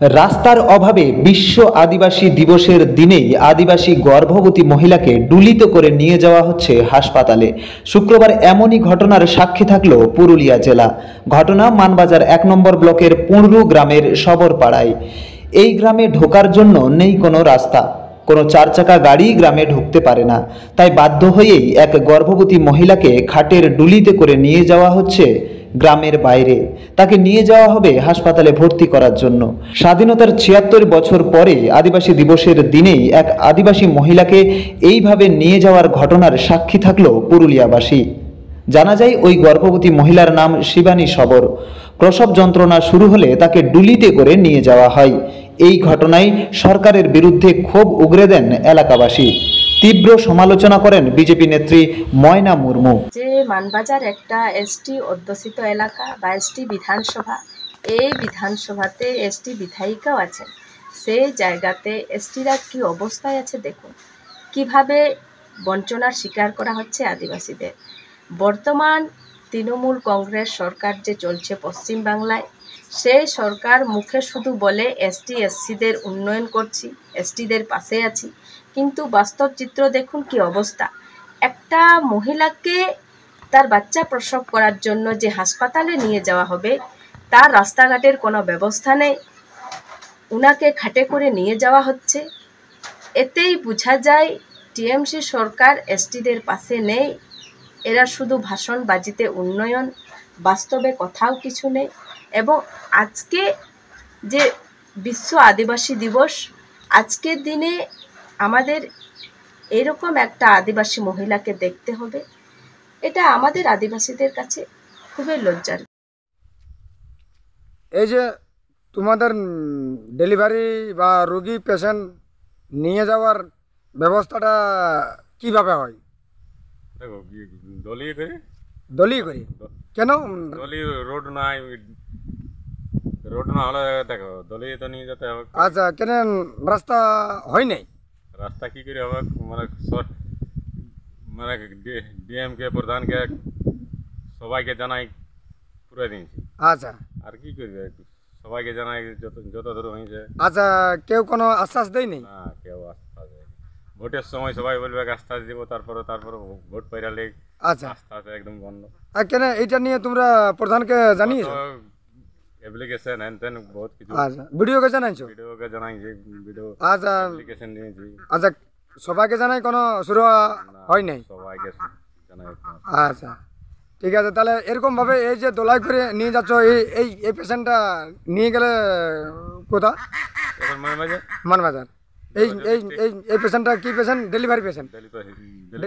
রাস্তার অভাবে বিশ্ব আদিবাসী দিবসের দিনেই আদিবাসী গর্ভবতী মহিলাকে ডুলিতে করে নিয়ে যাওয়া হচ্ছে হাসপাতালে। শুক্রবার এমনই ঘটনার সাক্ষী থাকল পুরুলিয়া জেলা। ঘটনা মানবাজার ১ নম্বর ব্লকের পুঁড়রু গ্রামের সবরপাড়ায়। এই গ্রামে ঢোকার জন্য নেই কোনো রাস্তা, কোনো চারচাকা গাড়ি গ্রামে ঢুকতে পারে না। তাই বাধ্য হয়েই এক গর্ভবতী মহিলাকে খাটের ডুলিতে করে নিয়ে যাওয়া হচ্ছে গ্রামের বাইরে। তাকে নিয়ে যাওয়া হবে হাসপাতালে ভর্তি করার জন্য। স্বাধীনতার ৭৬ বছর পরে আদিবাসী দিবসের দিনেই এক আদিবাসী মহিলাকে এইভাবে নিয়ে যাওয়ার ঘটনার সাক্ষী থাকল পুরুলিয়াবাসী। জানা যায় ওই গর্ভবতী মহিলার নাম শিবানী সবর। প্রসব যন্ত্রণা শুরু হলে তাকে ডুলিতে করে নিয়ে যাওয়া হয়। এই ঘটনায় সরকারের বিরুদ্ধে ক্ষোভ উগরে দেন এলাকাবাসী। তীব্র সমালোচনা করেন বিজেপি নেত্রী ময়না মুর্মু। যে মানবাজার একটা এসটি অধ্যুষিত এলাকা বা এসটি বিধানসভা, এই বিধানসভাতে এসটি বিধায়িকাও আছেন। সেই জায়গাতে এসটিরা কি অবস্থায় আছে দেখুন, কিভাবে বঞ্চনার শিকার করা হচ্ছে আদিবাসীদের। বর্তমান তৃণমূল কংগ্রেস সরকার যে চলছে পশ্চিমবাংলায়, সেই সরকার মুখে শুধু বলে এসটি এসসিদের উন্নয়ন করছি, এসটিদের পাশে আছি, কিন্তু বাস্তব চিত্র দেখুন কি অবস্থা। একটা মহিলাকে তার বাচ্চা প্রসব করার জন্য যে হাসপাতালে নিয়ে যাওয়া হবে, তার রাস্তাঘাটের কোনো ব্যবস্থা নেই, উনাকে খাটে করে নিয়ে যাওয়া হচ্ছে। এতেই বোঝা যায় টিএমসি সরকার এসটিদের পাশে নেই। এরা শুধু ভাষণবাজিতে উন্নয়ন, বাস্তবে কোথাও কিছু নেই। এবং আজকে যে বিশ্ব আদিবাসী দিবস, আজকের দিনে আমাদের এরকম একটা আদিবাসী মহিলাকে দেখতে হবে, এটা আমাদের আদিবাসীদের কাছে খুবই লজ্জার। এই যে তোমাদের ডেলিভারি বা রোগী পেশেন্ট নিয়ে যাওয়ার ব্যবস্থাটা কিভাবে হয়? দেখো দলি করে দলি করি কেন? দলি রোড নাই, রোড না হলে দেখো দলি তো নিয়ে যেতে হবে। আচ্ছা, কেন রাস্তা হয় নাই? রাস্তা কি করে হবে, মানে মানে ডিএমকে প্রধানকে সবাইকে জানাই পুরো দিয়েছি। আচ্ছা আর কি করবে, সবাইকে জানাই যত দূর হয়েছে। আচ্ছা, কেউ কোনো আশ্বাস দেয়নি? না, কেউ আস্থা দেয়। ভোটের সময় সবাই বলবে আস্থা দিব, তারপরে ভোট পাইরালে আচ্ছা, আস্থা আছে একদম বন্ধ। আর কেন এইটা নিয়ে তোমরা প্রধানকে জানিয়েছো? অ্যাপ্লিকেশন হ্যান তেন বহুত কিছু। আচ্ছা, ভিডিওকে জানাইছো? ভিডিওকে জানাই যে ভিডিও আচ্ছা অ্যাপ্লিকেশন দিয়েছি। আচ্ছা, সবাইকে জানাই কোনো শুরু হয় নাই? সবাইকে জানাই। আচ্ছা ঠিক আছে, তাহলে এরকমভাবে এই যে দোলাই করে নিয়ে যাচ্ছ, এই পেশেন্টটা নিয়ে গেলে কোথা? মানবাজার। মানবাজার। এই এই এই পেশেন্টটা কি পেশেন্ট? Delivery patient?